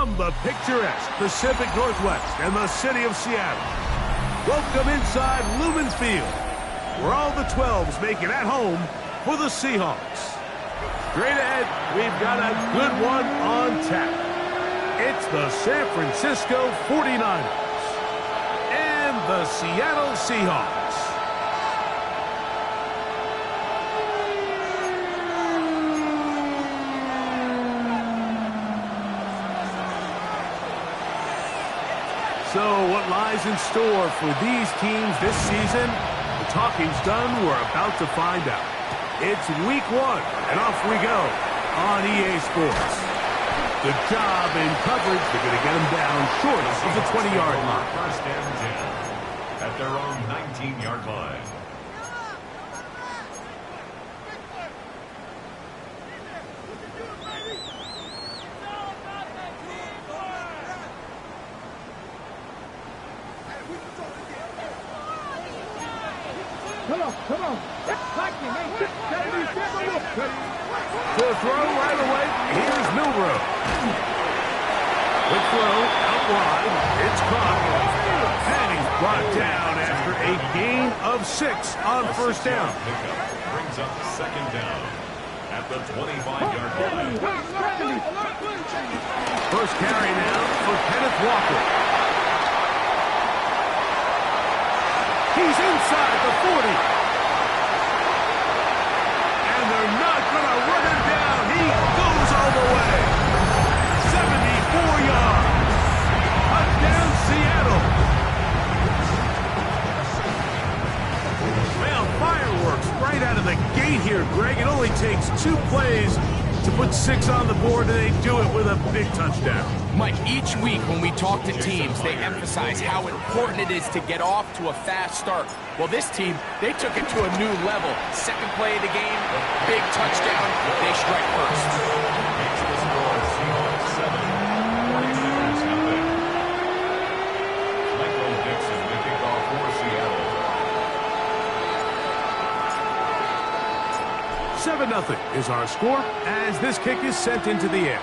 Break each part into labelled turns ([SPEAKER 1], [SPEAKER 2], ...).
[SPEAKER 1] From the picturesque Pacific Northwest and the city of Seattle, welcome inside Lumen Field, where all the 12s make it at home for the Seahawks. Straight ahead, we've got a good one on tap. It's the San Francisco 49ers and the Seattle Seahawks. So what lies in store for these teams this season? The talking's done. We're about to find out. It's week 1, and off we go on EA Sports. Good job in coverage. They're going to get them down short of the 20-yard line.
[SPEAKER 2] First and 10 at their own 19-yard line.
[SPEAKER 3] Come on.
[SPEAKER 1] To throw right away, here's Milroe. The throw out wide. It's caught. And he's brought down after a gain of 6 on first down.
[SPEAKER 2] Brings up second down at the 25-yard line.
[SPEAKER 1] First carry now for Kenneth Walker. He's inside the 40. And they're not going to run him down. He goes all the way. 74 yards. Touchdown, Seattle. Well, fireworks right out of the gate here, Greg. It only takes 2 plays to put 6 on the board, and they do it with a big touchdown.
[SPEAKER 4] Mike, each week when we talk to teams, they emphasize how important it is to get off to a fast start. Well, this team, they took it to a new level. Second play of the game, big touchdown, they strike first.
[SPEAKER 2] Makes the score Seahawks 7, 49ers nothing. Michael Dixon to kick off for Seattle.
[SPEAKER 1] 7-0 is our score as this kick is sent into the air.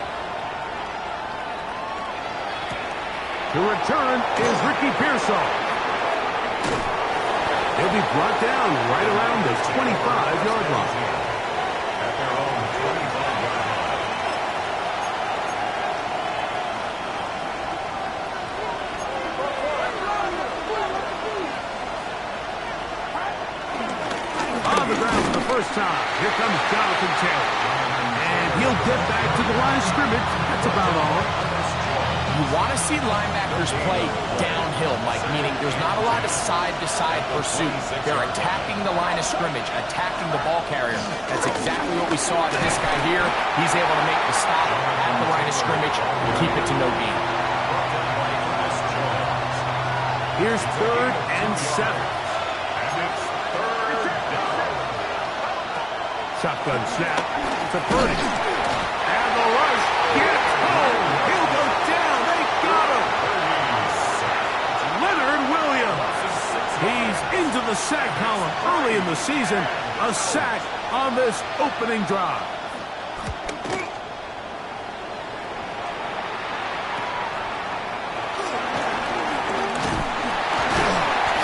[SPEAKER 1] The return is Ricky Pearsall. He'll be brought down right around the 25-yard line.
[SPEAKER 2] At their own 25-yard line.
[SPEAKER 1] On the ground for the first time. Here comes Jonathan Taylor. And he'll get back to the line of scrimmage. That's about all.
[SPEAKER 4] You want to see linebackers play downhill, Mike, meaning there's not a lot of side-to-side pursuit. They're attacking the line of scrimmage, attacking the ball carrier. That's exactly what we saw out of this guy here. He's able to make the stop at the line of scrimmage and keep it to no gain.
[SPEAKER 1] Here's 3rd and 7.
[SPEAKER 2] And it's 3rd down.
[SPEAKER 1] Shotgun snap to Purdy. And the rush gets home. He'll go down. They got him. Leonard Williams. He's into the sack column early in the season. A sack on this opening drive.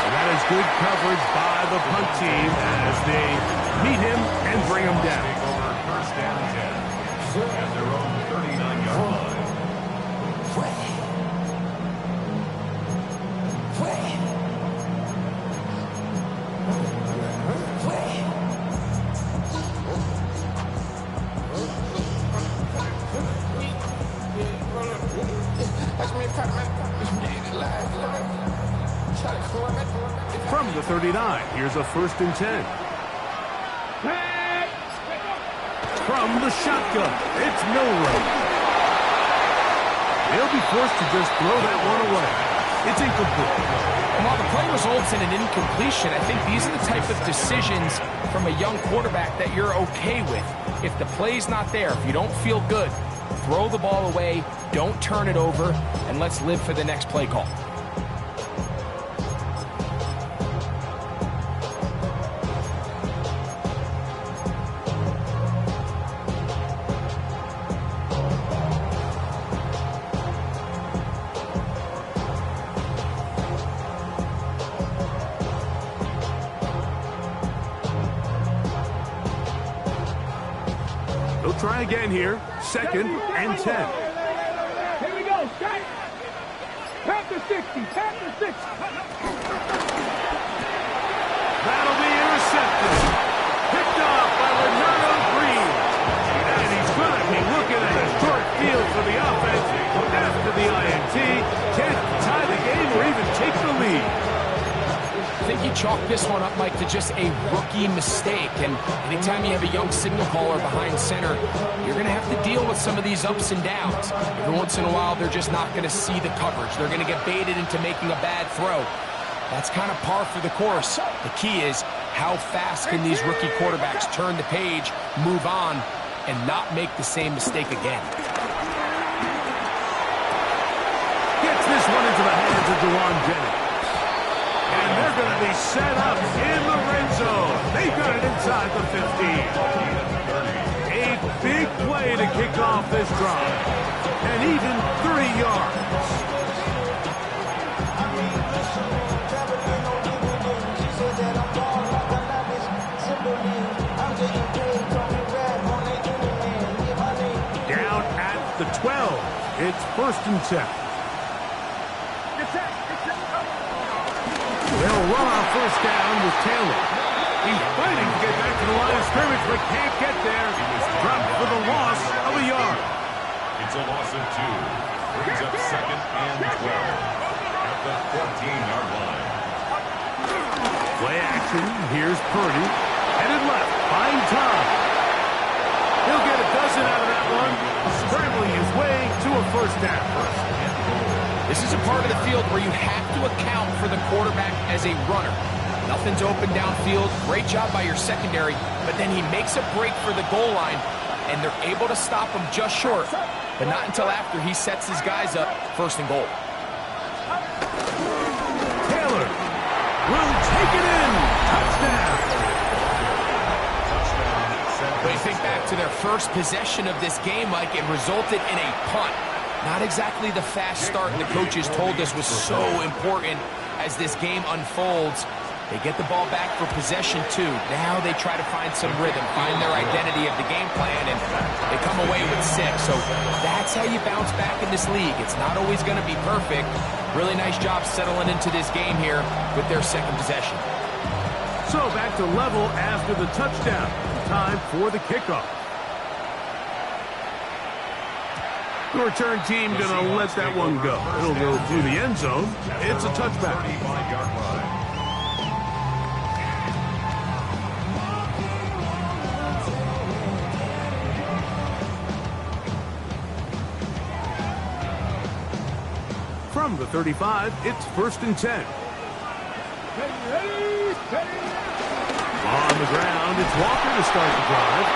[SPEAKER 1] And that is good coverage by the punt team as they meet him and bring him down.
[SPEAKER 2] Take over first and 10 at their own 39-yard line.
[SPEAKER 1] From the 39, here's a 1st and 10. From the shotgun, it's Milroe. He'll be forced to just throw that one away. It's incomplete.
[SPEAKER 4] And while the play results in an incompletion, I think these are the type of decisions from a young quarterback that you're okay with. If the play's not there, if you don't feel good, throw the ball away, don't turn it over, and let's live for the next play call.
[SPEAKER 1] try again here. 2nd and 10.
[SPEAKER 3] Here we go, strike. Tap the 60, tap the 60.
[SPEAKER 1] That'll be intercepted. Picked off by Leonardo Green. And he's going to be looking at a short field for the offense after the INT. Can't tie the game or even take the lead.
[SPEAKER 4] I think you chalk this one up, Mike, to just a rookie mistake. And anytime you have a young signal caller behind center, you're going to have to deal with some of these ups and downs. Every once in a while, they're just not going to see the coverage. They're going to get baited into making a bad throw. That's kind of par for the course. The key is how fast can these rookie quarterbacks turn the page, move on, and not make the same mistake again.
[SPEAKER 1] Gets this one into the hands of Jauan Jennings. And they're going to be set up in the red zone. They've got it inside the 15. A big play to kick off this drive. And even 30 yards. Down at the 12. It's 1st and 10. They'll run on 1st down with Taylor. He's fighting to get back to the line of scrimmage, but can't get there. Dropped for the loss of a yard.
[SPEAKER 2] It's a loss of 2. Brings up 2nd and 12 at the 14-yard line.
[SPEAKER 1] Play action. Here's Purdy. Headed left. Find time. He'll get a dozen out of that one. Scrambling his way to a 1st down.
[SPEAKER 4] This is a part of the field where you have to account for the quarterback as a runner. Nothing's open downfield. Great job by your secondary, but then he makes a break for the goal line, and they're able to stop him just short, but not until after he sets his guys up 1st and goal.
[SPEAKER 1] Taylor will take it in. Touchdown.
[SPEAKER 4] When you think back to their first possession of this game, Mike, it resulted in a punt. Not exactly the fast start the coaches told us was so important as this game unfolds. They get the ball back for possession 2. Now they try to find some rhythm, find their identity of the game plan, and they come away with 6. So that's how you bounce back in this league. It's not always going to be perfect. Really nice job settling into this game here with their 2nd possession.
[SPEAKER 1] So back to level after the touchdown. Time for the kickoff. The return team going to let that one go. It'll go through the end zone. It's a touchback.
[SPEAKER 2] 35-yard line.
[SPEAKER 1] From the 35, it's 1st and 10. On the ground, it's Walker to start the drive.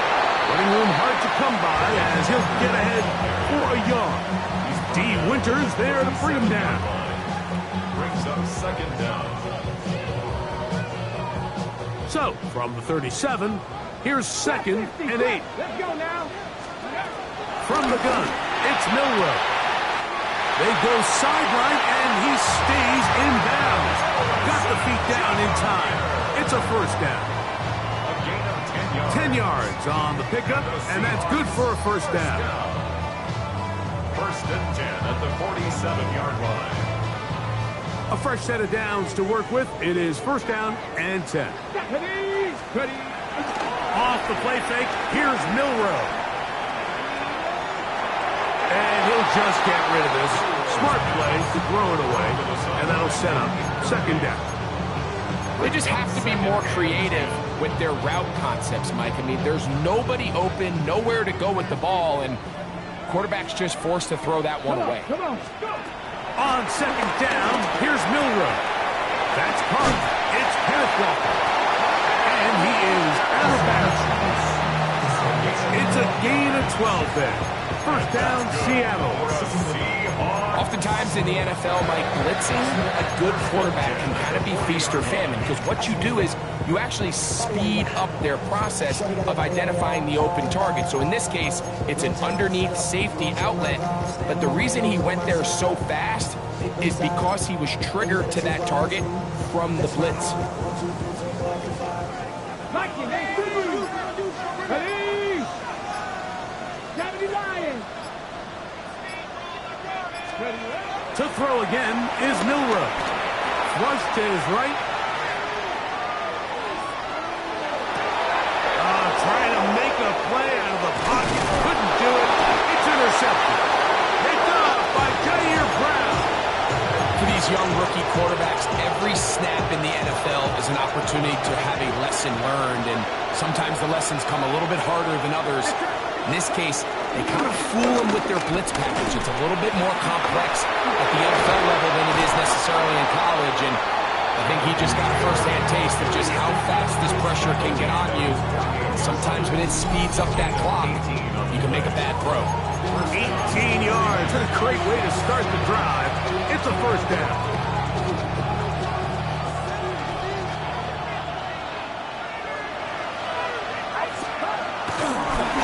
[SPEAKER 1] Running room hard to come by as he'll get ahead for a yard. D. Winters there to bring him down.
[SPEAKER 2] Brings up 2nd down.
[SPEAKER 1] So, from the 37, here's 2nd and 8.
[SPEAKER 3] Let's go now.
[SPEAKER 1] From the gun, it's Milroe. They go sideline, and he stays in bounds. Got the feet down in time. It's a 1st down. 10 yards on the pickup, and that's good for a 1st down.
[SPEAKER 2] 1st and 10 at the 47-yard line.
[SPEAKER 1] A fresh set of downs to work with. It is 1st down and 10. Off the play fake, here's Milroe. And he'll just get rid of this. Smart play to throw it away, and that'll set up 2nd down.
[SPEAKER 4] They just have to be more creative with their route concepts, Mike. I mean, there's nobody open, nowhere to go with the ball, and quarterback's just forced to throw that one away.
[SPEAKER 3] Come on, go.
[SPEAKER 1] On 2nd down, here's Milroe. That's caught. It's Kenneth Walker. And he is out of bounds. It's a gain of 12 there. 1st down, Seattle.
[SPEAKER 4] Oftentimes in the NFL, Mike, blitzing a good quarterback can kind of be feast or famine, because what you do is you actually speed up their process of identifying the open target. So in this case, it's an underneath safety outlet, but the reason he went there so fast is because he was triggered to that target from the blitz.
[SPEAKER 1] To throw again is Milroe. Flush to his right. Trying to make a play out of the pocket. Couldn't do it. It's intercepted. Picked up by Jair Brown.
[SPEAKER 4] For these young rookie quarterbacks, every snap in the NFL is an opportunity to have a lesson learned, and sometimes the lessons come a little bit harder than others. In this case, they kind of fool them with their blitz package. It's a little bit more complex at the NFL level than it is necessarily in college, and I think he just got a first-hand taste of just how fast this pressure can get on you. Sometimes when it speeds up that clock, you can make a bad throw.
[SPEAKER 1] 18 yards. A great way to start the drive. It's a first down.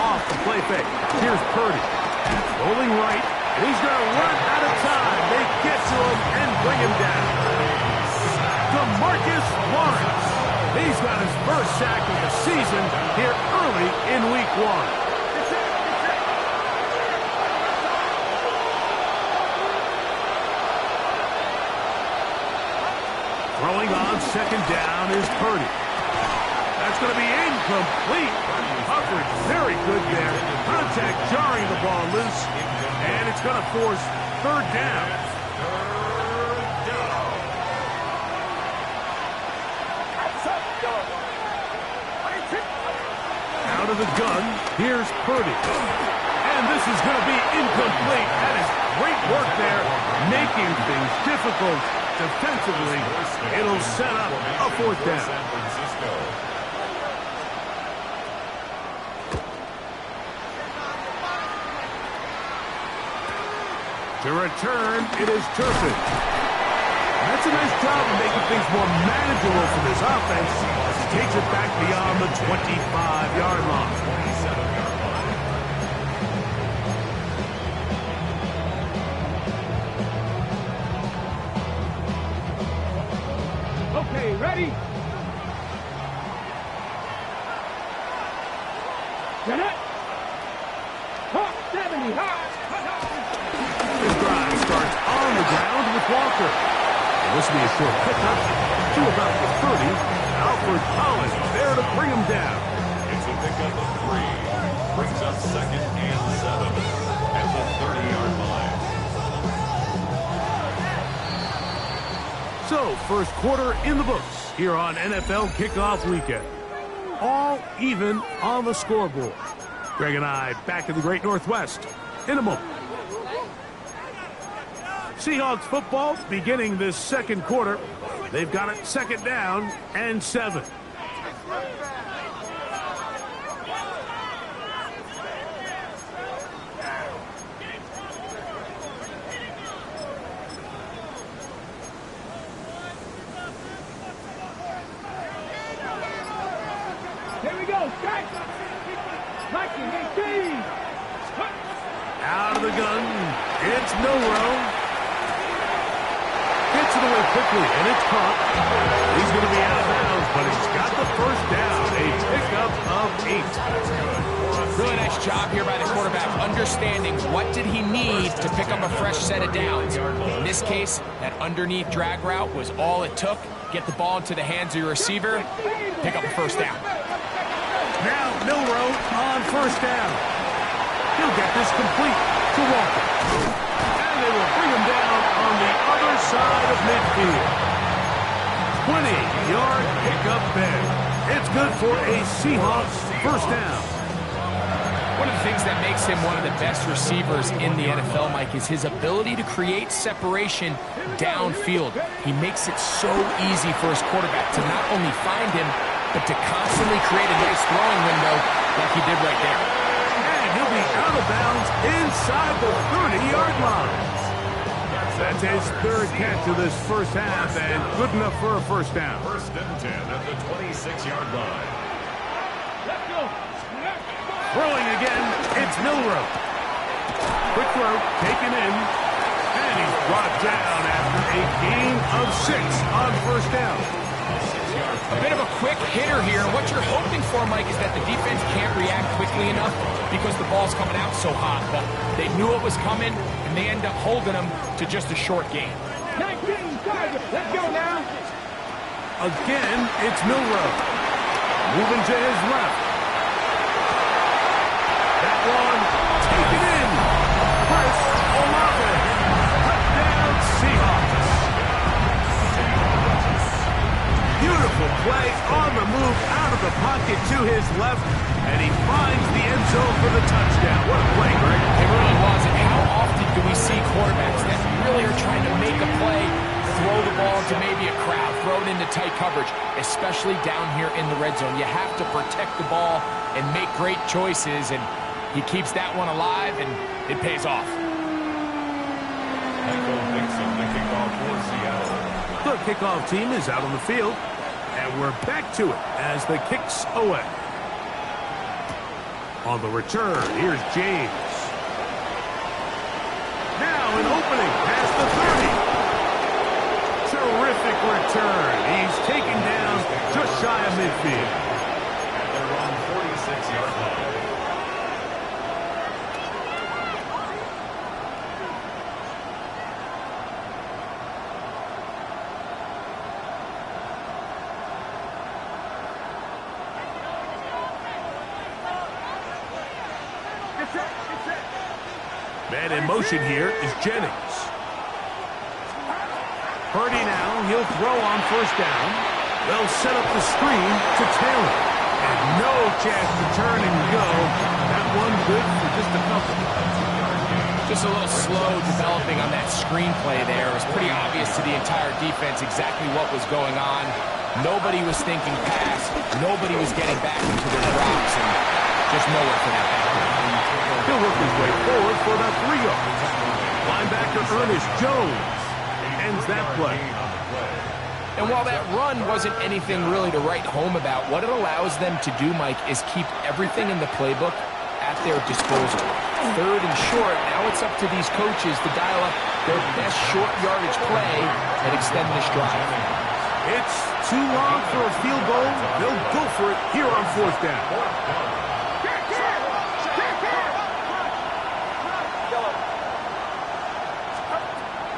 [SPEAKER 1] Off the play fake. Here's Purdy. Rolling right. He's going to run out of time. They get to him and bring him down. DeMarcus Lawrence. He's got his first sack of the season here early in week 1. Throwing on second down is Purdy. That's going to be incomplete. Coverage very good there. Contact jarring the ball loose. And it's going to force third down. Out of the gun, here's Purdy. And this is going to be incomplete. That is great work there, making things difficult defensively. It'll set up a fourth down.
[SPEAKER 2] San Francisco.
[SPEAKER 1] To return, it is Turpin. That's a nice job of making things more manageable for this offense as he takes it back beyond the 25-yard line.
[SPEAKER 2] 27-yard line.
[SPEAKER 3] Okay, ready? Get it? Hawk 70, high.
[SPEAKER 1] This drive starts on the ground with Walker. And this will be a short pickup to about the 30. Alfred Collins there to bring him down.
[SPEAKER 2] It's a pickup of 3. Brings up second and 7 at the 30-yard line.
[SPEAKER 1] So, first quarter in the books here on NFL Kickoff Weekend. All even on the scoreboard. Greg and I back in the Great Northwest in a moment. Seahawks football beginning this second quarter. They've got it second down and 7.
[SPEAKER 3] Here we go, strike. Mikey, 18.
[SPEAKER 1] Out of the gun, it's Milroe. Gets it away quickly, and it's caught. He's going to be out of bounds, but he's got the first down. A pickup of 8.
[SPEAKER 4] Really nice job here by the quarterback, understanding what did he need to pick up a fresh set of downs. In this case, that underneath drag route was all it took. Get the ball into the hands of your receiver, pick up a first down.
[SPEAKER 1] Now Milroe on first down. He'll get this complete to Walker. And they will bring him down on the other side of midfield. 20-yard pickup there. It's good for a Seahawks first down.
[SPEAKER 4] One of the things that makes him one of the best receivers in the NFL, Mike, is his ability to create separation downfield. He makes it so easy for his quarterback to not only find him, but to constantly create a nice throwing window like he did right there.
[SPEAKER 1] And he'll be out of bounds inside the 30-yard line. That's his third catch of this first half, and good enough for a first down.
[SPEAKER 2] First and 10 at the 26-yard line.
[SPEAKER 3] Let's go.
[SPEAKER 1] Throwing again, it's Milroe. Quick throw, taken in, and he's brought down after a gain of 6 on first down.
[SPEAKER 2] 6-yard
[SPEAKER 4] A bit of a quick hitter here. What you're hoping for, Mike, is that the defense can't react quickly enough because the ball's coming out so hot. But they knew it was coming, and they end up holding them to just a short game.
[SPEAKER 3] 19 target. Let's go now.
[SPEAKER 1] Again, it's Milroe. Moving to his left. That one, taken in. Chris Olave. Touchdown, Seahawks. Beautiful play on the move out of the pocket to his left, and he finds the end zone for the touchdown. What a play, Greg.
[SPEAKER 4] It really was. And how often do we see quarterbacks that really are trying to make a play, throw the ball into maybe a crowd, throw it into tight coverage, especially down here in the red zone? You have to protect the ball and make great choices, and he keeps that one alive, and it pays off.
[SPEAKER 2] Michael Dixon, the kickoff for Seattle.
[SPEAKER 1] The kickoff team is out on the field, and we're back to it as the kicks away. On the return, here's James. Now an opening past the 30. Terrific return. He's taken down just shy of midfield.
[SPEAKER 2] At their own 46-yard line.
[SPEAKER 1] Man in motion here is Jennings. Purdy now, he'll throw on first down. They'll set up the screen to Taylor. And no chance to turn and go. That one good for just a couple.
[SPEAKER 4] Just a little slow developing on that screenplay there. It was pretty obvious to the entire defense exactly what was going on. Nobody was thinking pass. Nobody was getting back into their drops, and just nowhere for that back.
[SPEAKER 1] He'll work his way forward for about 3 yards. Linebacker Ernest Jones ends that play.
[SPEAKER 4] And while that run wasn't anything really to write home about, what it allows them to do, Mike, is keep everything in the playbook at their disposal. Third and short, now it's up to these coaches to dial up their best short yardage play and extend this drive.
[SPEAKER 1] It's too long for a field goal. They'll go for it here on fourth down.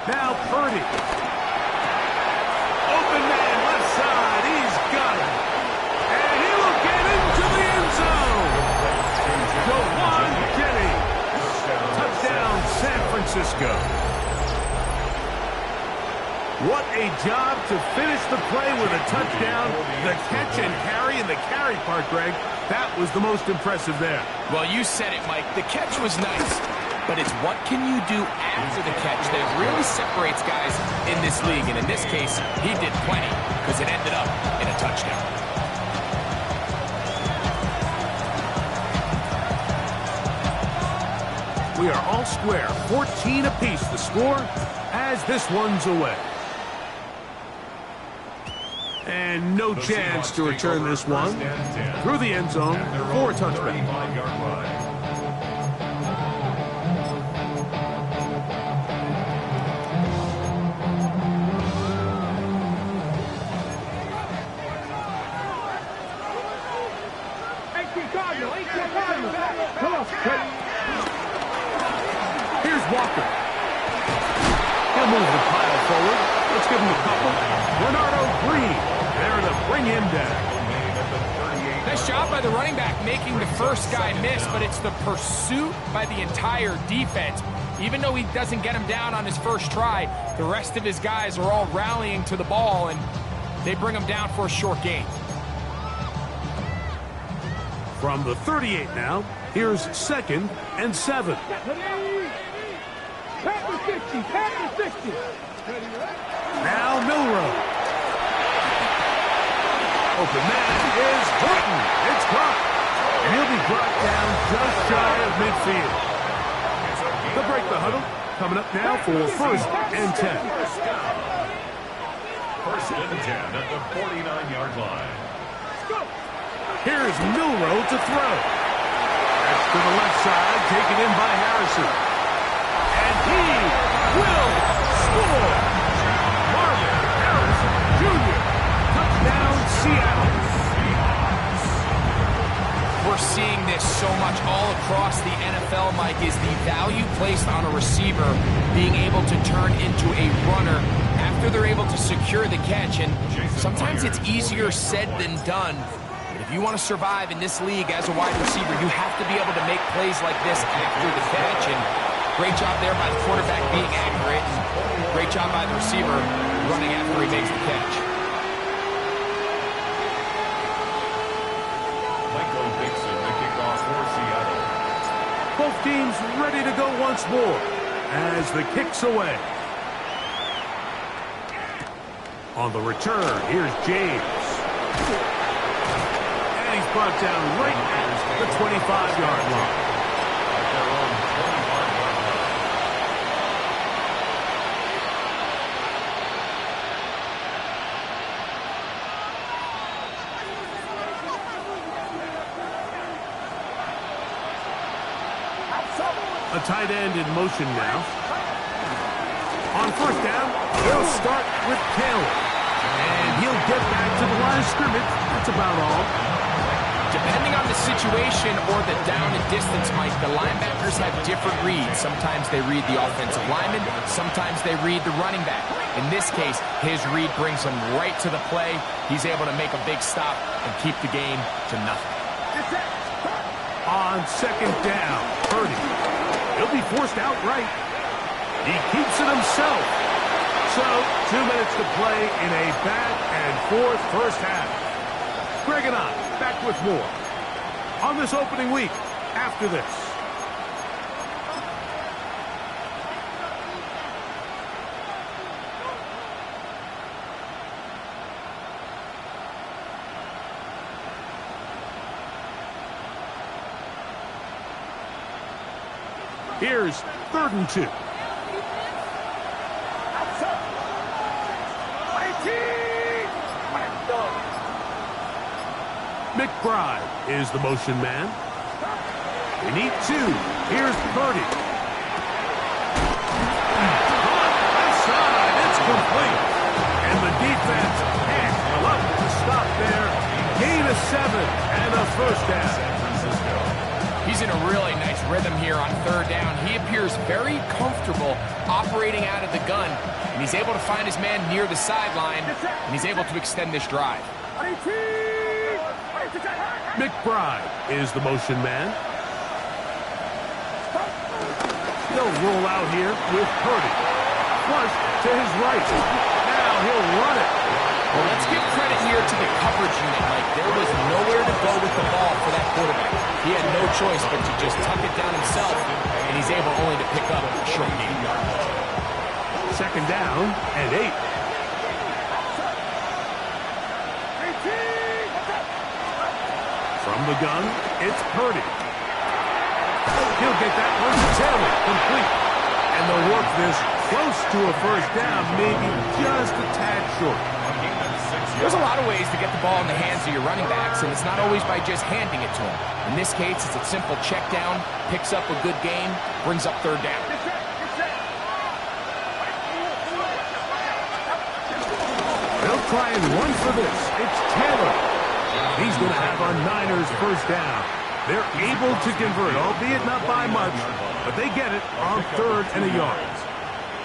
[SPEAKER 1] Now Purdy. Open man, left side. He's got it. And he will get into the end zone. Jawan Jennings. Touchdown, San Francisco. What a job to finish the play with a touchdown. The catch and carry, and the carry part, Greg, that was the most impressive there.
[SPEAKER 4] Well, you said it, Mike. The catch was nice, but it's what can you do after the catch that really separates guys in this league. And in this case, he did plenty because it ended up in a touchdown.
[SPEAKER 1] We are all square, 14 apiece the score as this one's away. And no chance to return this one through the end zone for a touchback. Here's Walker. He'll move the pile forward. Let's give him a couple. Bernardo Green there to bring him down.
[SPEAKER 4] Nice job by the running back making the first guy miss, but it's the pursuit by the entire defense. Even though he doesn't get him down on his first try, the rest of his guys are all rallying to the ball, and they bring him down for a short gain.
[SPEAKER 1] From the 38 now, here's 2nd and 7.
[SPEAKER 3] Pat the 60, pat the 60.
[SPEAKER 1] Now Milroe. Open man is Horton. It's caught. And he'll be brought down just shy of midfield. They'll break the huddle. Coming up now for 1st and 10.
[SPEAKER 2] 1st and 10 at the 49-yard line.
[SPEAKER 1] Here's Milroe to throw. That's to the left side, taken in by Harrison. And he will score. Marvin Harrison Jr. Touchdown, Seattle.
[SPEAKER 4] We're seeing this so much all across the NFL, Mike, is the value placed on a receiver being able to turn into a runner after they're able to secure the catch. And sometimes it's easier said than done. But if you want to survive in this league as a wide receiver, you have to be able to make plays like this after the catch. And great job there by the quarterback being accurate. And great job by the receiver running after he makes the catch.
[SPEAKER 1] Both teams ready to go once more as the kick's away. On the return, here's James. And he's brought down right at the 25-yard line. A tight end in motion now. On first down, they'll start with Taylor. And he'll get back to the line of scrimmage. That's about all.
[SPEAKER 4] Depending on the situation or the down and distance, Mike, the linebackers have different reads. Sometimes they read the offensive lineman. Sometimes they read the running back. In this case, his read brings him right to the play. He's able to make a big stop and keep the game to nothing.
[SPEAKER 1] On second down, Purdy. He'll be forced outright. He keeps it himself. So, 2 minutes to play in a back-and-forth first half. Greg and I back with more on this opening week after this. Here's 3rd and 2. McBride is the motion man. We need 2. Here's Purdy. Left side, it's complete. And the defense can't look to stop there. Gain of 7 and a first down.
[SPEAKER 4] He's in a really nice rhythm here on 3rd down. He appears very comfortable operating out of the gun, and he's able to find his man near the sideline, and he's able to extend this drive.
[SPEAKER 1] McBride is the motion man. They'll roll out here with Purdy. Flush to his right. Now he'll run it.
[SPEAKER 4] Well, let's give credit here to the coverage unit, Mike. There was nowhere to go with the ball for that quarterback. He had no choice but to just tuck it down himself, and he's able only to pick up a short gain.
[SPEAKER 1] 2nd down and 8. From the gun, it's Purdy. He'll get that one to Taylor, complete. And they'll work this close to a first down, maybe just a tad short.
[SPEAKER 4] There's a lot of ways to get the ball in the hands of your running backs, and it's not always by just handing it to them. In this case, it's a simple check down, picks up a good gain, brings up 3rd down.
[SPEAKER 1] They'll try and run for this. It's Taylor. He's going to have our Niners first down. They're able to convert, albeit not by much, but they get it on 3rd and a yard.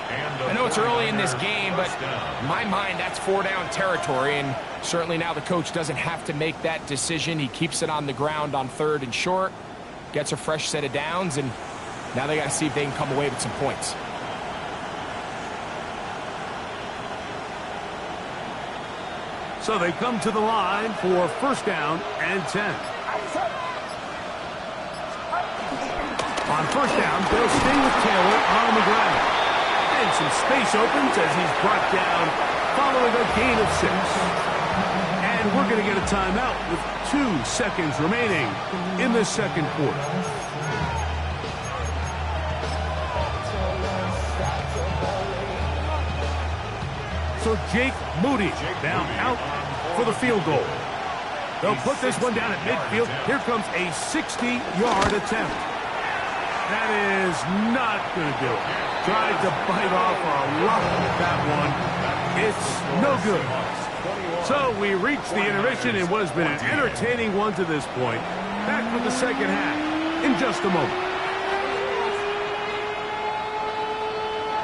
[SPEAKER 4] I know it's early in this game, but in my mind, that's 4-down territory, and certainly now the coach doesn't have to make that decision. He keeps it on the ground on 3rd and short, gets a fresh set of downs, and now they got to see if they can come away with some points.
[SPEAKER 1] So they come to the line for first down and 10. On first down, they'll stay with Taylor on the ground. And some space opens as he's brought down following a gain of 6. And we're going to get a timeout with 2 seconds remaining in the second quarter. So Jake Moody now out for the field goal. They'll put this one down at midfield. Here comes a 60-yard attempt. That is not going to do it. Tried to bite off a lot with that one. It's no good. So we reached the intermission in what has been an entertaining one to this point. Back with the second half in just a moment.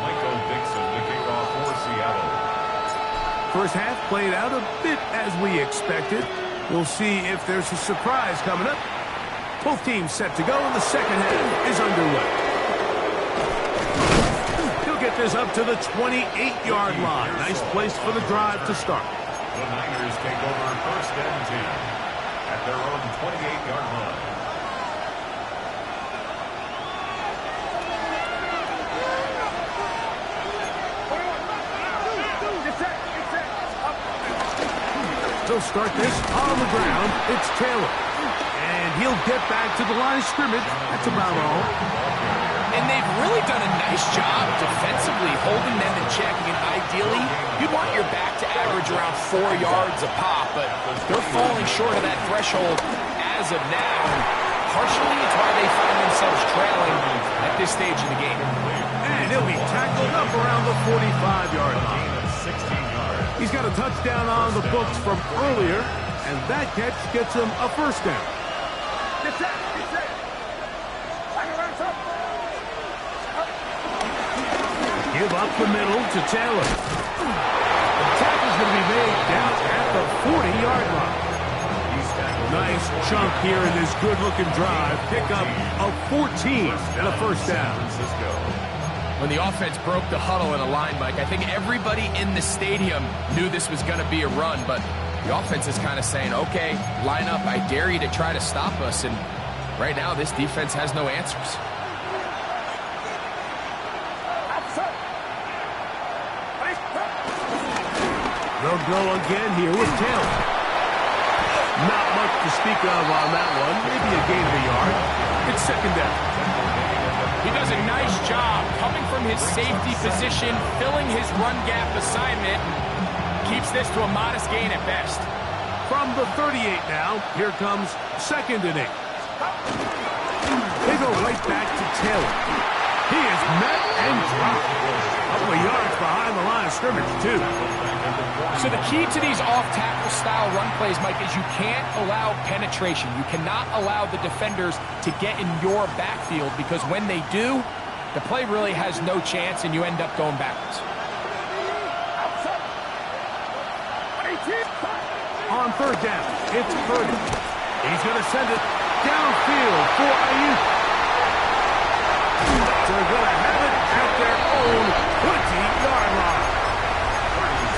[SPEAKER 2] Michael Dixon, the kickoff for Seattle.
[SPEAKER 1] First half played out a bit as we expected. We'll see if there's a surprise coming up. Both teams set to go, and the second half is underway. He'll get this up to the 28-yard line. Nice place for the drive to start.
[SPEAKER 2] The Niners take over 1st and 10 at their own 28-yard line.
[SPEAKER 1] They'll start this on the ground. It's Taylor. And he'll get back to the line of scrimmage. That's about all.
[SPEAKER 4] And they've really done a nice job defensively holding them in check. And ideally, you'd want your back to average around 4 yards a pop, but they're falling short of that threshold as of now. And partially, it's why they find themselves trailing at this stage of the game.
[SPEAKER 1] And he'll be tackled up around the 45-yard line.
[SPEAKER 2] 16 yards.
[SPEAKER 1] He's got a touchdown on the books from earlier, and that catch gets him a first down. Give up the middle to Taylor. The tackle's going to be made down at the 40-yard line. Nice chunk here in this good-looking drive. Pick up a 14 and a first down.
[SPEAKER 4] When the offense broke the huddle in a line, Mike, I think everybody in the stadium knew this was going to be a run, but the offense is kind of saying, okay, line up, I dare you to try to stop us, and right now this defense has no answers.
[SPEAKER 1] They'll go again here with Taylor. Not much to speak of on that one. Maybe a gain of a yard. It's second down.
[SPEAKER 4] He does a nice job coming from his safety position, filling his run gap assignment. Keeps this to a modest gain at best.
[SPEAKER 1] From the 38 now, here comes 2nd and 8. They go right back to Taylor. He is met and dropped. A couple of yards behind the line of scrimmage, too.
[SPEAKER 4] So the key to these off-tackle style run plays, Mike, is you can't allow penetration. You cannot allow the defenders to get in your backfield, because when they do, the play really has no chance and you end up going backwards.
[SPEAKER 1] On 3rd down, it's Purdy. He's going to send it downfield for Ayuk. They're going to have it at their own 20-yard line.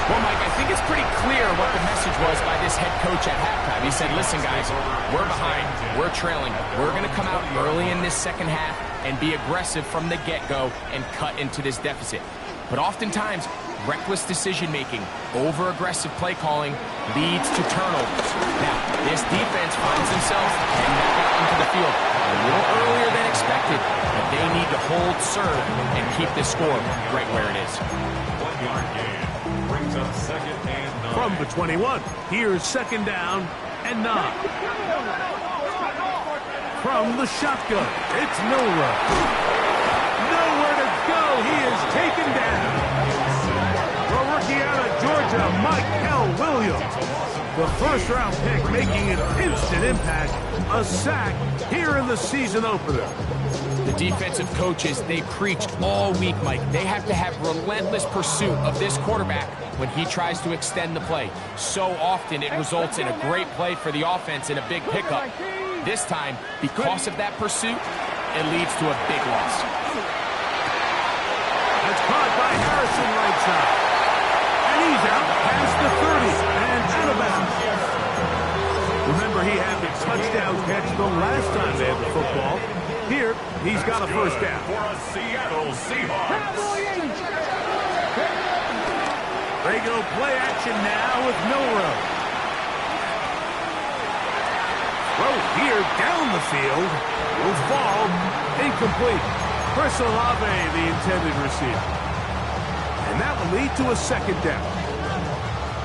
[SPEAKER 4] Well, Mike, I think it's pretty clear what the message was by this head coach at halftime. He said, listen, guys, we're behind. We're trailing. We're going to come out early in this second half and be aggressive from the get-go and cut into this deficit. But oftentimes, reckless decision-making, over-aggressive play calling leads to turnovers. Now, this defense finds themselves heading back out into the field a little earlier than expected, but they need to hold serve and keep this score right where it is.
[SPEAKER 2] 1 yard gain brings up 2nd and 9.
[SPEAKER 1] From the 21, here's 2nd down and 9. From the shotgun, it's Milroe. Nowhere to go. He is taken down. The rookie out of Georgia, Michael Williams. The first-round pick making an instant impact. A sack here in the season opener.
[SPEAKER 4] The defensive coaches, they preached all week, Mike. They have to have relentless pursuit of this quarterback when he tries to extend the play. So often it results in a great play for the offense and a big pickup. This time, because of that pursuit, it leads to a big loss.
[SPEAKER 1] That's caught by Harrison right side. And he's out past the 30 and out of bounds. Remember, he had the touchdown catch the last time they had the football. Here, he's got a first down.
[SPEAKER 2] For a Seattle Seahawks.
[SPEAKER 1] They go play action now with Milroe. Throw here down the field. Will fall. Incomplete. Chris Olave, the intended receiver. And that will lead to a second down.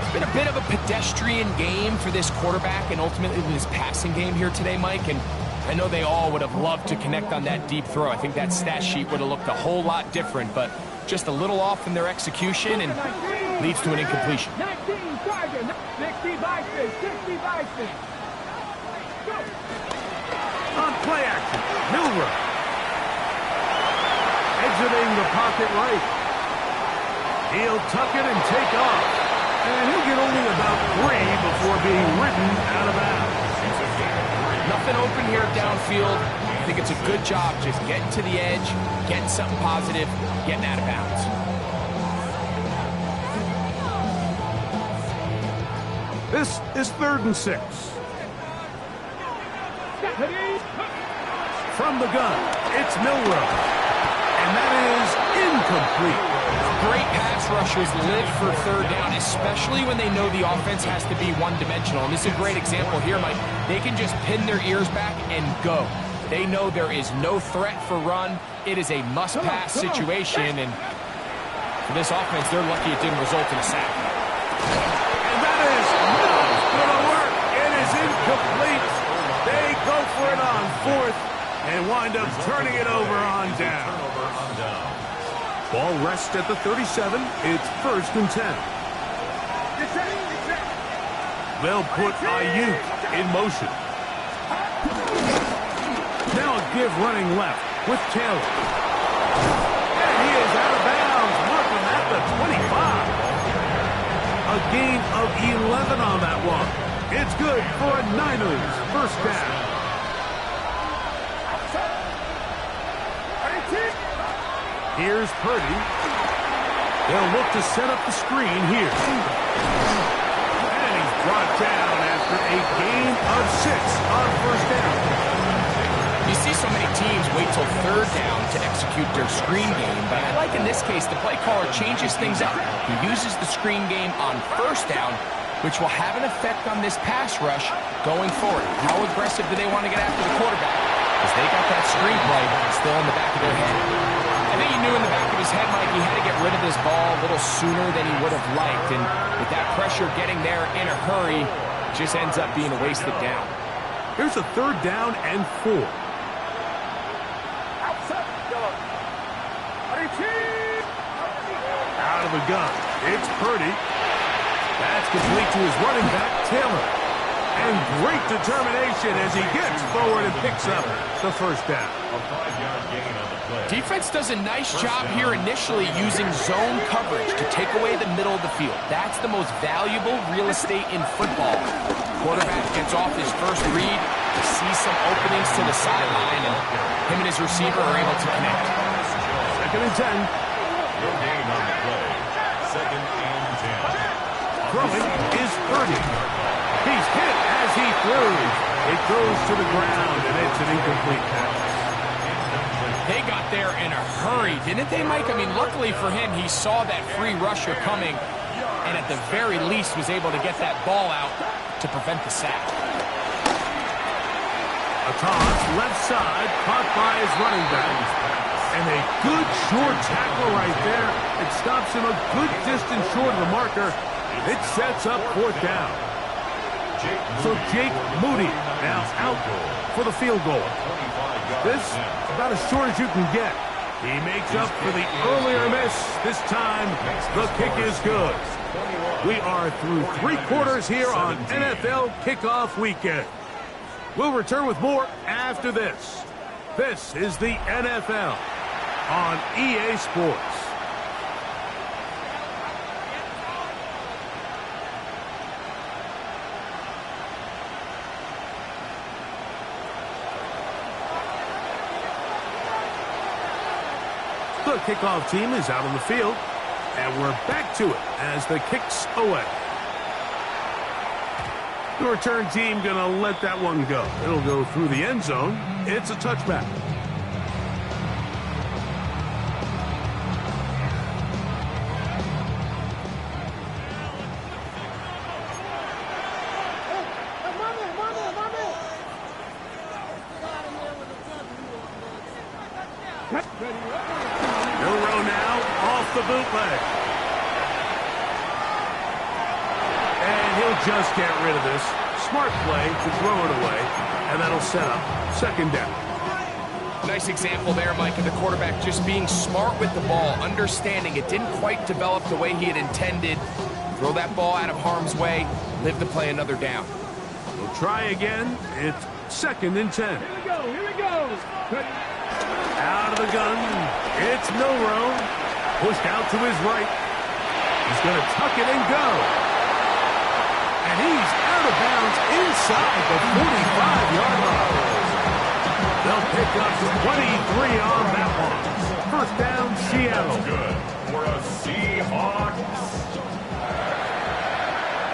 [SPEAKER 4] It's been a bit of a pedestrian game for this quarterback and ultimately this passing game here today, Mike. And I know they all would have loved to connect on that deep throw. I think that stat sheet would have looked a whole lot different, but just a little off in their execution, and leads to an incompletion.
[SPEAKER 3] 19 Charger. 60 Bison. 60 Bison. Go.
[SPEAKER 1] On play action, Milroe. Exiting the pocket right. He'll tuck it and take off. And he'll get only about 3 before being ridden out of bounds.
[SPEAKER 4] Nothing open here downfield. I think it's a good job just getting to the edge, getting something positive, getting out of bounds.
[SPEAKER 1] This is 3rd and 6. From the gun, it's Milroe. And that is incomplete.
[SPEAKER 4] Great pass rushers live for 3rd down, especially when they know the offense has to be one-dimensional. And this is a great example here, Mike. They can just pin their ears back and go. They know there is no threat for run. It is a must-pass situation, and for this offense, they're lucky it didn't result in a sack.
[SPEAKER 1] And that is not going to work. It is incomplete. They go for it on 4th and wind up turning it over on down. Ball rests at the 37. It's 1st and 10. They'll put Ayuk in motion. Now a give running left with Taylor. And he is out of bounds, marking at the 25. A gain of 11 on that one. It's good for a Niners first down. Here's Purdy. They'll look to set up the screen here. And he's brought down after a gain of 6 on first down.
[SPEAKER 4] You see so many teams wait till 3rd down to execute their screen game, but I like in this case the play caller changes things up. He uses the screen game on 1st down, which will have an effect on this pass rush going forward. How aggressive do they want to get after the quarterback? Because they got that screen play still in the back of their head. I think he knew in the back of his head, Mike, he had to get rid of this ball a little sooner than he would have liked. And with that pressure getting there in a hurry, it just ends up being a wasted down.
[SPEAKER 1] Here's a 3rd down and 4. Out of the gun, it's Purdy. That's complete to his running back, Taylor. And great determination as he gets forward and picks up the first down.
[SPEAKER 2] A 5-yard gain on the play.
[SPEAKER 4] Defense does a nice job here initially using zone coverage to take away the middle of the field. That's the most valuable real estate in football. Quarterback gets off his first read, sees some openings to the sideline, and him and his receiver are able to connect.
[SPEAKER 1] 2nd and 10.
[SPEAKER 2] No gain on the play. 2nd and 10.
[SPEAKER 1] Throwing is Purdy. He's hit as he throws. It goes to the ground, and it's an incomplete pass.
[SPEAKER 4] They got there in a hurry, didn't they, Mike? I mean, luckily for him, he saw that free rusher coming, and at the very least was able to get that ball out to prevent the sack.
[SPEAKER 1] A toss, left side, caught by his running back. And a good short tackle right there. It stops him a good distance short of the marker. It sets up 4th down. So Jake Moody now out for the field goal. This about as short as you can get. He makes up for the earlier miss. This time, the kick is good. We are through 3 quarters here on NFL Kickoff Weekend. We'll return with more after this. This is the NFL on EA Sports. The kickoff team is out on the field, and we're back to it as the kick's away. The return team going to let that one go. It'll go through the end zone. It's a touchback. Milroe now off the bootleg. And he'll just get rid of this. Smart play to throw it away, and that'll set up 2nd down.
[SPEAKER 4] Nice example there, Mike, of the quarterback just being smart with the ball, understanding it didn't quite develop the way he had intended. Throw that ball out of harm's way, live to play another down.
[SPEAKER 1] We'll try again. It's 2nd and 10.
[SPEAKER 3] Here we go, here we go.
[SPEAKER 1] Out of the gun. It's Milroe. Pushed out to his right. He's going to tuck it and go. And he's out of bounds inside the 45-yard line. They'll pick up 23 on that one. 1st down, Seattle.
[SPEAKER 2] Good for a Seahawks.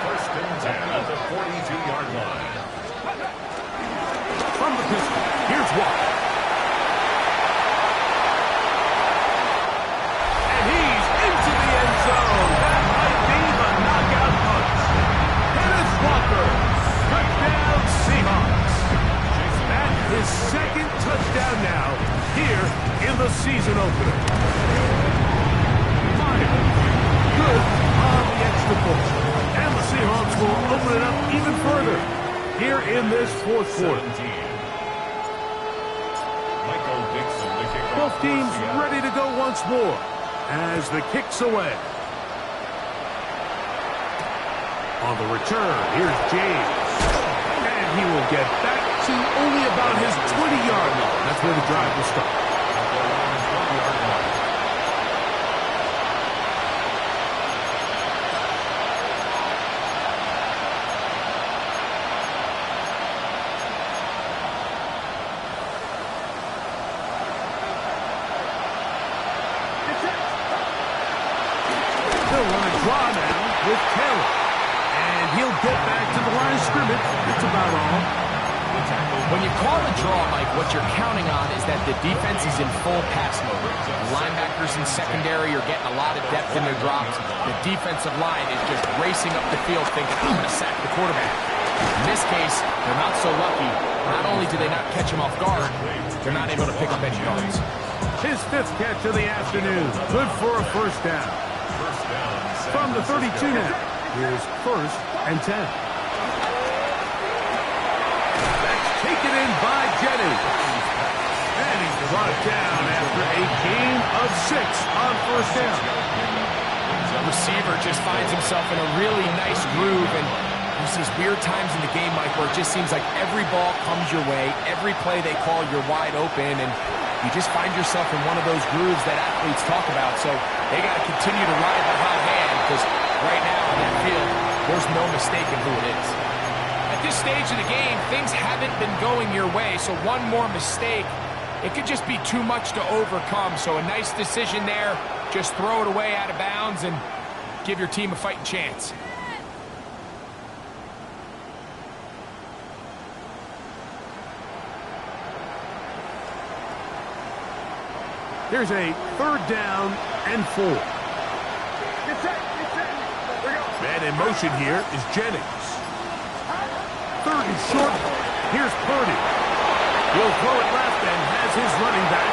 [SPEAKER 2] 1st and 10 at the 42-yard line.
[SPEAKER 1] From the pistol, here's Watt. And he's into the end zone. That might be the knockout punch. Dennis Walker. Touchdown, Seahawks. That's his 2nd touchdown now here in the season opener. Myers. Good on the extra point. And the Seahawks will open it up even further here in this 4th quarter.
[SPEAKER 2] 17. Michael Dixon, the kickoff.
[SPEAKER 1] Both teams ready to go once more as the kick's away. On the return, here's James. And he will get back to only about his 20-yard line. That's where the drive will start. They'll run a draw now with Taylor. And he'll get back to the line of scrimmage. That's about all.
[SPEAKER 4] When you call a draw, Mike, what you're counting on is that the defense is in full pass mode. The linebackers in secondary are getting a lot of depth in their drops. The defensive line is just racing up the field thinking, I'm going to sack the quarterback. In this case, they're not so lucky. Not only do they not catch him off guard, they're not able to pick up any yards.
[SPEAKER 1] His 5th catch of the afternoon. Good for a 1st down. From the 32 now, here's 1st and 10. That's taken in by Jennings. And he's brought down after a gain of 6 on 1st down.
[SPEAKER 4] The receiver just finds himself in a really nice groove, and there's these weird times in the game, Mike, where it just seems like every ball comes your way, every play they call, you're wide open, and you just find yourself in one of those grooves that athletes talk about. So they got to continue to ride the hot hand, because right now on that field, there's no mistaking who it is. At this stage of the game, things haven't been going your way, so one more mistake, it could just be too much to overcome. So a nice decision there, just throw it away out of bounds and give your team a fighting chance.
[SPEAKER 1] Here's a 3rd down and 4. Man in motion here is Jennings. 3rd and short. Here's Purdy. Will throw it left and has his running back.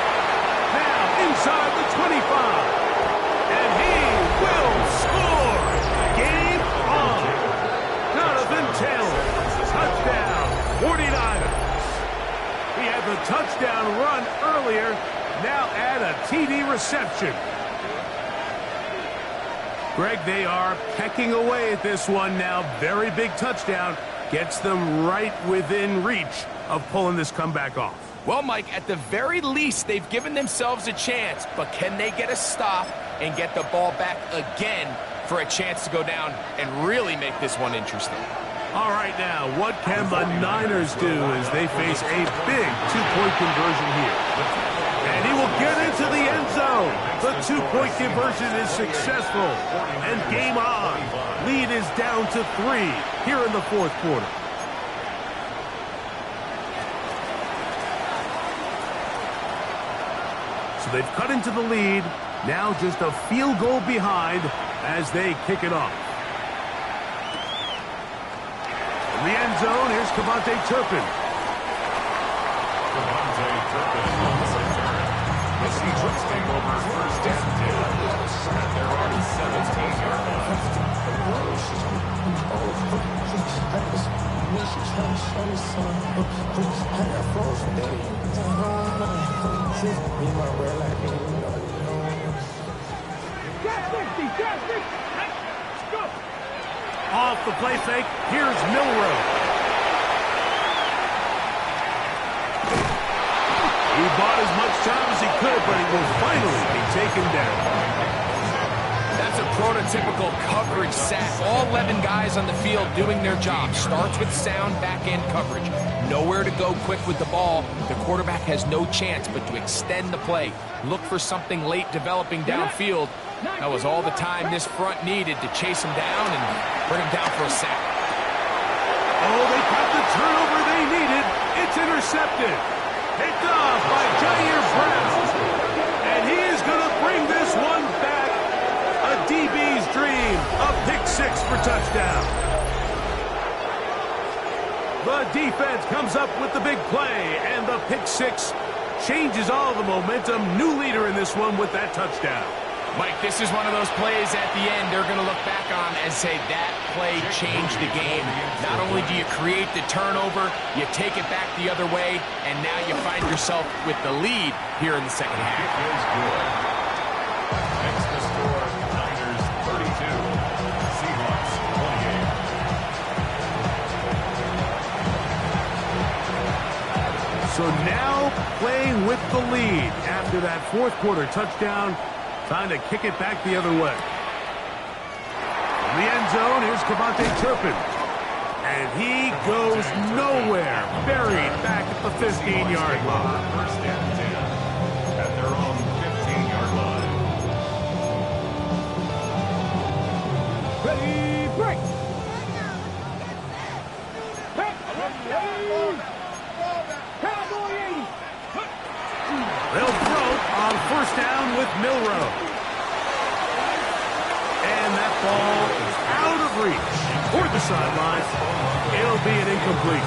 [SPEAKER 1] Now inside the 25. And he will score. Game on. Jonathan Taylor. Touchdown. 49ers. He had the touchdown run earlier. Now add a TD reception. Greg, they are pecking away at this one now. Very big touchdown. Gets them right within reach of pulling this comeback off.
[SPEAKER 4] Well, Mike, at the very least, they've given themselves a chance, but can they get a stop and get the ball back again for a chance to go down and really make this one interesting?
[SPEAKER 1] All right, now, what can the Niners do as they face a big 2-point conversion here? And he will get into the end zone. The 2-point conversion is successful. And game on. Lead is down to 3 here in the 4th quarter. So they've cut into the lead. Now just a field goal behind as they kick it off. In the end zone, here's KaVontae Turpin.
[SPEAKER 2] KaVontae Turpin on the return. The Seahawks take over 1st and 10. And they're on 17-yard line.
[SPEAKER 1] Off the play fake, here's Milroe. He bought as much time as he could, but he will finally be taken down.
[SPEAKER 4] That's a prototypical coverage sack. All 11 guys on the field doing their job. Starts with sound back-end coverage. Nowhere to go quick with the ball. The quarterback has no chance but to extend the play. Look for something late developing downfield. That was all the time this front needed to chase him down and bring him down for a sack.
[SPEAKER 1] Oh, they got the turnover they needed. It's intercepted. Picked off by Jair Brown. And he is going to bring this one back. A DB's dream. A pick six for touchdown. The defense comes up with the big play, and the pick six changes all the momentum. New leader in this one with that touchdown.
[SPEAKER 4] Mike, this is one of those plays at the end they're going to look back on and say that play changed the game. Not only do you create the turnover, you take it back the other way, and now you find yourself with the lead here in the second half.
[SPEAKER 2] Feels good. Next to score, Niners 32, Seahawks 28.
[SPEAKER 1] So now playing with the lead after that fourth quarter touchdown. Trying to kick it back the other way. In the end zone, here's Kevontae Turpin. And he goes nowhere. Buried back at the 15-yard line.
[SPEAKER 2] First and 10 at their own 15-yard line.
[SPEAKER 3] Ready, break. Cowboy 80.
[SPEAKER 1] They'll throw on first down with Milroe. And that ball is out of reach toward the sideline. It'll be an incomplete.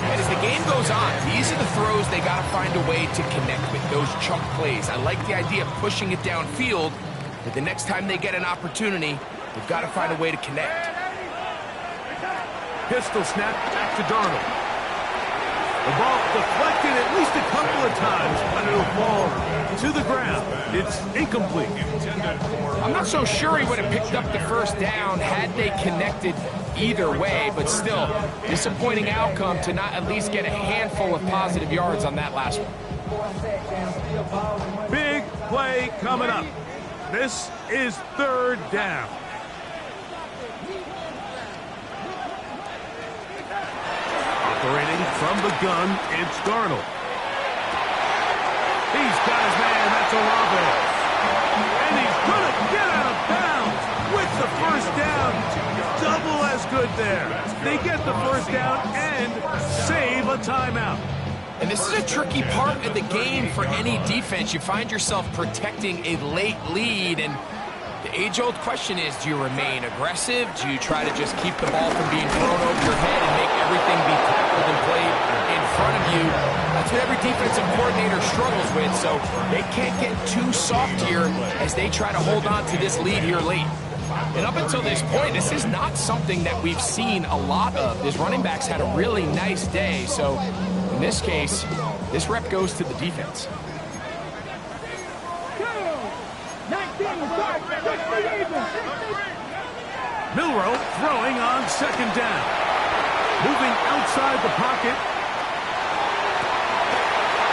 [SPEAKER 4] And as the game goes on, these are the throws they got to find a way to connect with, those chunk plays. I like the idea of pushing it downfield, but the next time they get an opportunity, they've got to find a way to connect.
[SPEAKER 1] Pistol snap back to Darnold. The ball deflected at least a couple of times, but it'll fall to the ground. It's incomplete.
[SPEAKER 4] I'm not so sure he would have picked up the first down had they connected either way, but still, disappointing outcome to not at least get a handful of positive yards on that last one.
[SPEAKER 1] Big play coming up. This is third down. Operating from the gun, it's Darnold. He's got his man, that's Olave. And he's going to get out of bounds with the first down. Double as good there. They get the first down and save a timeout.
[SPEAKER 4] And this is a tricky part of the game for any defense. You find yourself protecting a late lead, and the age-old question is, do you remain aggressive? Do you try to just keep the ball from being thrown over your head and make everything be tackled and played in front of you? That's what every defensive coordinator struggles with, so they can't get too soft here as they try to hold on to this lead here late. And up until this point, this is not something that we've seen a lot of. These running backs had a really nice day, so in this case, this rep goes to the defense.
[SPEAKER 1] Milroe throwing on second down. Moving outside the pocket.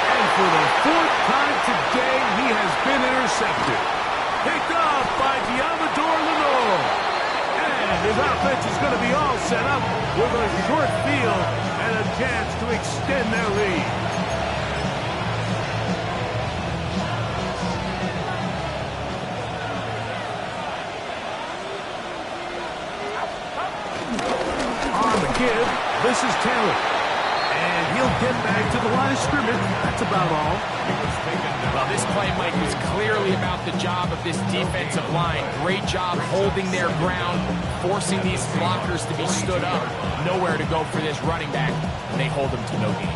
[SPEAKER 1] And for the fourth time today, he has been intercepted. Picked off by Diamador Lenore. And his offense is going to be all set up with a short field and a chance to extend their lead. Give. This is Taylor. And he'll get back to the line of scrimmage. That's about all.
[SPEAKER 4] Well, this play, Mike, was clearly about the job of this defensive line. Great job holding their ground, forcing these blockers to be stood up. Nowhere to go for this running back, and they hold him to no gain.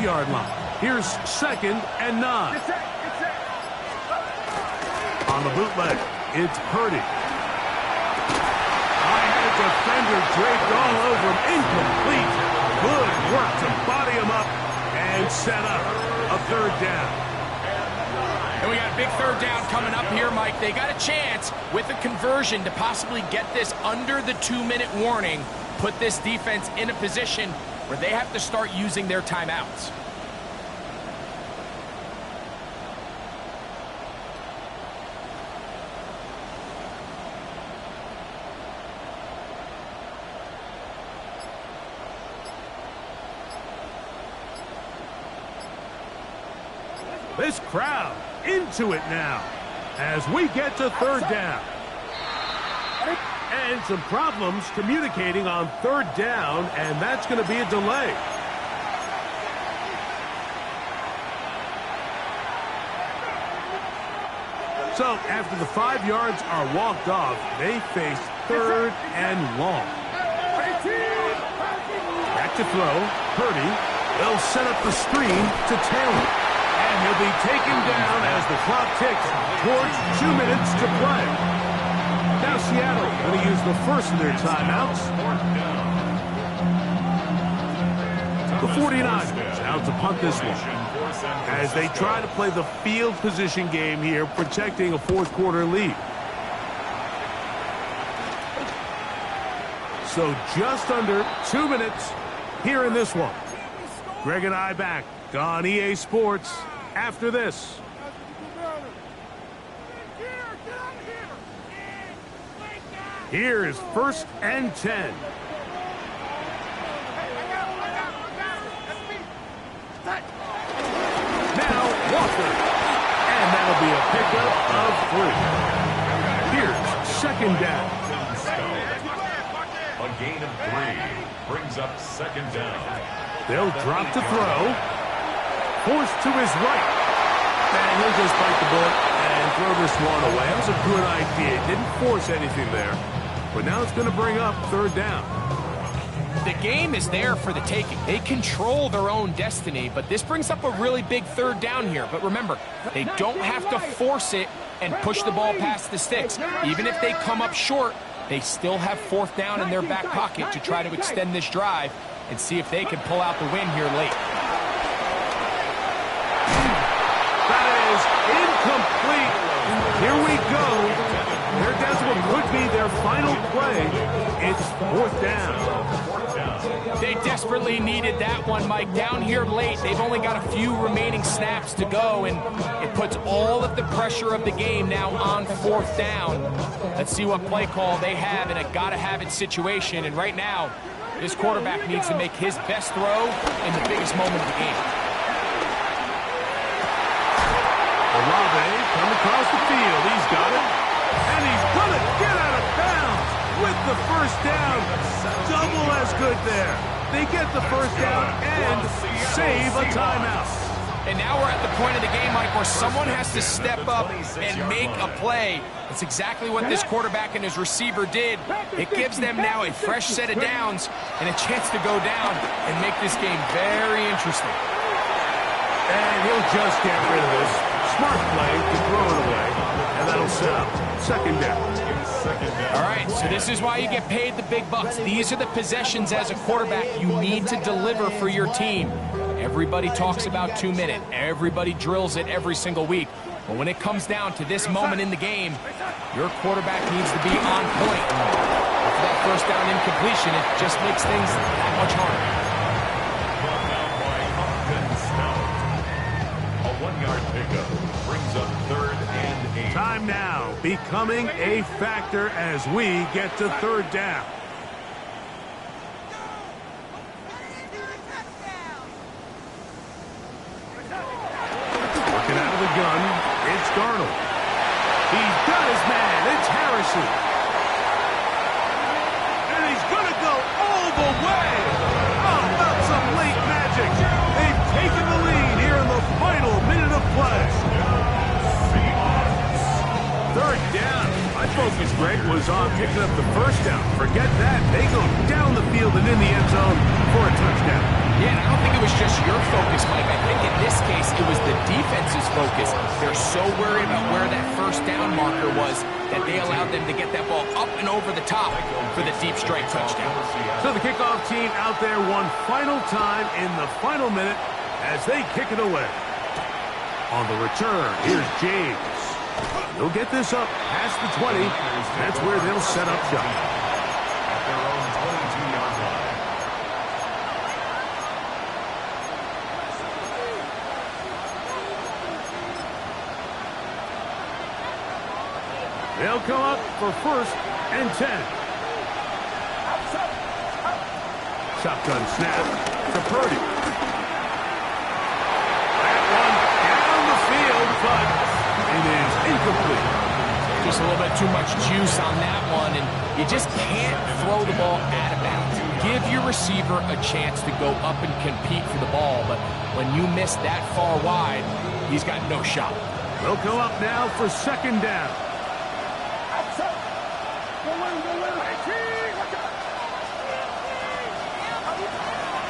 [SPEAKER 1] 3-yard line. Here's 2nd and 9. On the bootleg, it's Purdy. I had a defender draped all over him. Incomplete. Good work to body him up and set up a 3rd down.
[SPEAKER 4] And we got a big 3rd down coming up here, Mike. They got a chance with a conversion to possibly get this under the 2-minute warning, put this defense in a position where they have to start using their timeouts.
[SPEAKER 1] This crowd into it now as we get to 3rd down. And some problems communicating on 3rd down, and that's going to be a delay. So after the 5 yards are walked off, they face 3rd and long. Back to throw. Purdy. They'll set up the screen to Taylor. And he'll be taken down as the clock ticks towards 2 minutes to play. Now Seattle going to use the first of their timeouts. The 49ers out to punt this one as they try to play the field position game here, protecting a 4th quarter lead. So just under 2 minutes here in this one. Greg and I back on EA Sports after this. Here is 1st and 10. Now Walker. And that'll be a pickup of 3. Here's 2nd down.
[SPEAKER 2] A gain of 3 brings up 2nd down.
[SPEAKER 1] They'll drop to throw. Forced to his right. And he'll just bite the bullet and throw this one away. That was a good idea. Didn't force anything there. But now it's going to bring up 3rd down.
[SPEAKER 4] The game is there for the taking. They control their own destiny, but this brings up a really big 3rd down here. But remember, they don't have to force it and push the ball past the sticks. Even if they come up short, they still have 4th down in their back pocket to try to extend this drive and see if they can pull out the win here late.
[SPEAKER 1] That is incomplete. Here we go. They're down to what could be their final play. It's 4th down.
[SPEAKER 4] They desperately needed that one, Mike. Down here late, they've only got a few remaining snaps to go, and it puts all of the pressure of the game now on 4th down. Let's see what play call they have in a gotta-have-it situation, and right now, this quarterback needs to make his best throw in the biggest moment of the game.
[SPEAKER 1] Olave come across the field. He's got it. And he's going to get out of bounds with the 1st down. Double as good there. They get the 1st down and save a timeout.
[SPEAKER 4] And now we're at the point of the game, Mike, where someone has to step up and make a play. It's exactly what this quarterback and his receiver did. It gives them now a fresh set of downs and a chance to go down and make this game very interesting.
[SPEAKER 1] And he'll just get rid of this. Smart play to throw it away. And that'll set up 2nd down.
[SPEAKER 4] All right, so this is why you get paid the big bucks. These are the possessions as a quarterback you need to deliver for your team. Everybody talks about 2 minute. Everybody drills it every single week. But when it comes down to this moment in the game, your quarterback needs to be on point. For that 1st down incompletion, it just makes things that much harder.
[SPEAKER 2] A 1-yard pickup brings up 3rd and 8.
[SPEAKER 1] Time now becoming a factor as we get to 3rd down. Working out of the gun, it's Darnold. He's got his man. It's Harrison. And he's going to go all the way. Oh, not some late magic. They've taken the lead here in the final minute of play. 3rd down. My focus, Greg, was on picking up the 1st down. Forget that. They go down the field and in the end zone for a touchdown.
[SPEAKER 4] Yeah, and I don't think it was just your focus, Mike. I think in this case, it was the defense's focus. They're so worried about where that first down marker was that they allowed them to get that ball up and over the top for the deep strike touchdown.
[SPEAKER 1] So the kickoff team out there one final time in the final minute as they kick it away. On the return, here's James. They'll get this up past the 20. That's where they'll set up shop.
[SPEAKER 2] At their own 22-yard line.
[SPEAKER 1] They'll come up for 1st and 10. Shotgun snap to Purdy. That one down the field, but it is incomplete.
[SPEAKER 4] Just a little bit too much juice on that one, and you just can't throw the ball out of bounds. Give your receiver a chance to go up and compete for the ball, but when you miss that far wide, he's got no shot.
[SPEAKER 1] They'll come up now for 2nd down.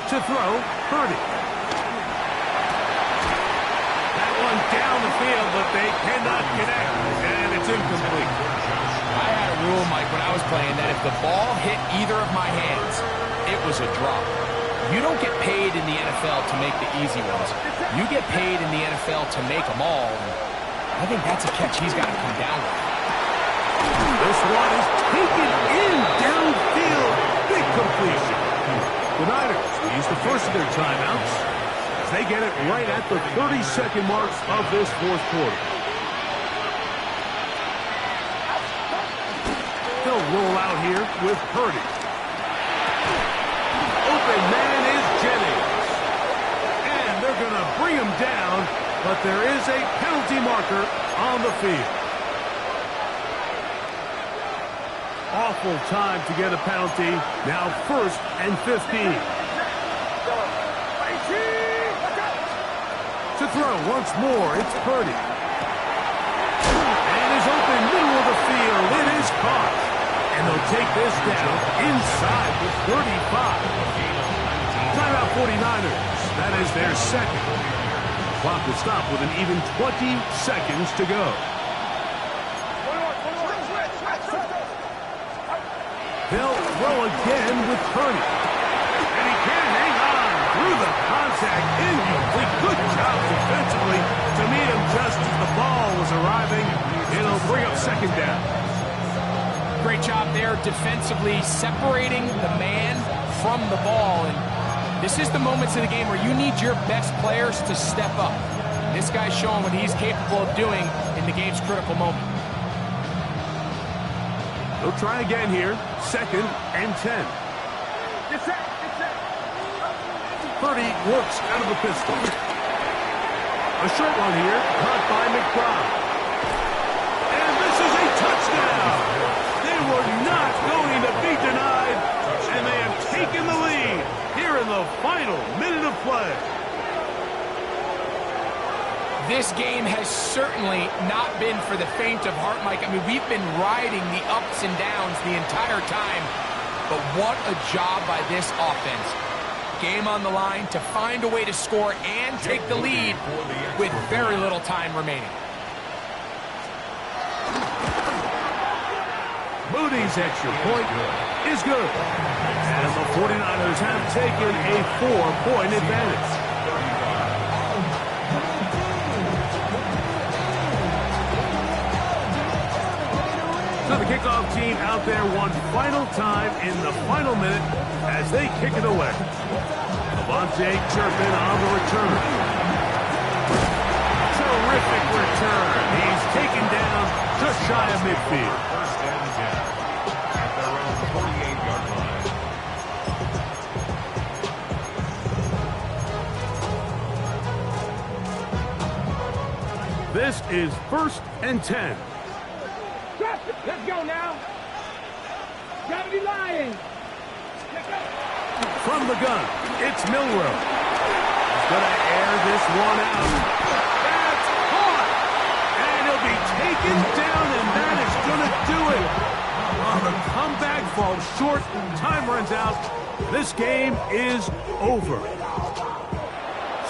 [SPEAKER 1] To throw, Purdy. That one down the field, but they cannot connect, and it's incomplete.
[SPEAKER 4] I had a rule, Mike, when I was playing that if the ball hit either of my hands, it was a drop. You don't get paid in the NFL to make the easy ones. You get paid in the NFL to make them all. And I think that's a catch he's got to come down with.
[SPEAKER 1] This one is taken in downfield. Big completion. The Niners use the first of their timeouts as they get it right at the 30-second mark of this 4th quarter. They'll roll out here with Purdy. Open man is Jennings. And they're going to bring him down, but there is a penalty marker on the field. Awful time to get a penalty. Now 1st and 15. To throw once more, it's Purdy. And is open middle of the field. It is caught. And they'll take this down inside the 35. Timeout 49ers. That is their 2nd. Clock will stop with an even 20 seconds to go. They'll throw again with Purdy. And he can't hang on through the contact. Incomplete. Good job defensively to meet him just as the ball was arriving. It'll bring up 2nd down.
[SPEAKER 4] Great job there defensively, separating the man from the ball. And this is the moments in the game where you need your best players to step up. This guy's showing what he's capable of doing in the game's critical moment.
[SPEAKER 1] They'll try again here. 2nd and 10.
[SPEAKER 3] Get set.
[SPEAKER 1] Purdy works out of the pistol. A short one here, caught by McBride. And this is a touchdown. They were not going to be denied, and they have taken the lead here in the final minute of play.
[SPEAKER 4] This game has certainly not been for the faint of heart, Mike. I mean, we've been riding the ups and downs the entire time, but what a job by this offense. Game on the line to find a way to score and take the lead with very little time remaining.
[SPEAKER 1] Moody's extra point is good. And the 49ers have taken a 4-point advantage. So the kickoff team out there one final time in the final minute as they kick it away. Avonte Turpin on the return. Terrific return. He's taken down just shy of midfield.
[SPEAKER 2] 1st and 10 at their own 48-yard line.
[SPEAKER 1] This is 1st and 10.
[SPEAKER 3] Let's go now. Gotta be lying.
[SPEAKER 1] From the gun, it's Milroe. He's going to air this one out. That's caught. And he'll be taken down, and that is going to do it. Well, the comeback falls short. Time runs out. This game is over.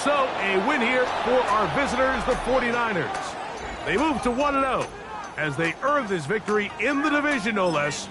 [SPEAKER 1] So, a win here for our visitors, the 49ers. They move to 1-0 as they earn this victory in the division, no less,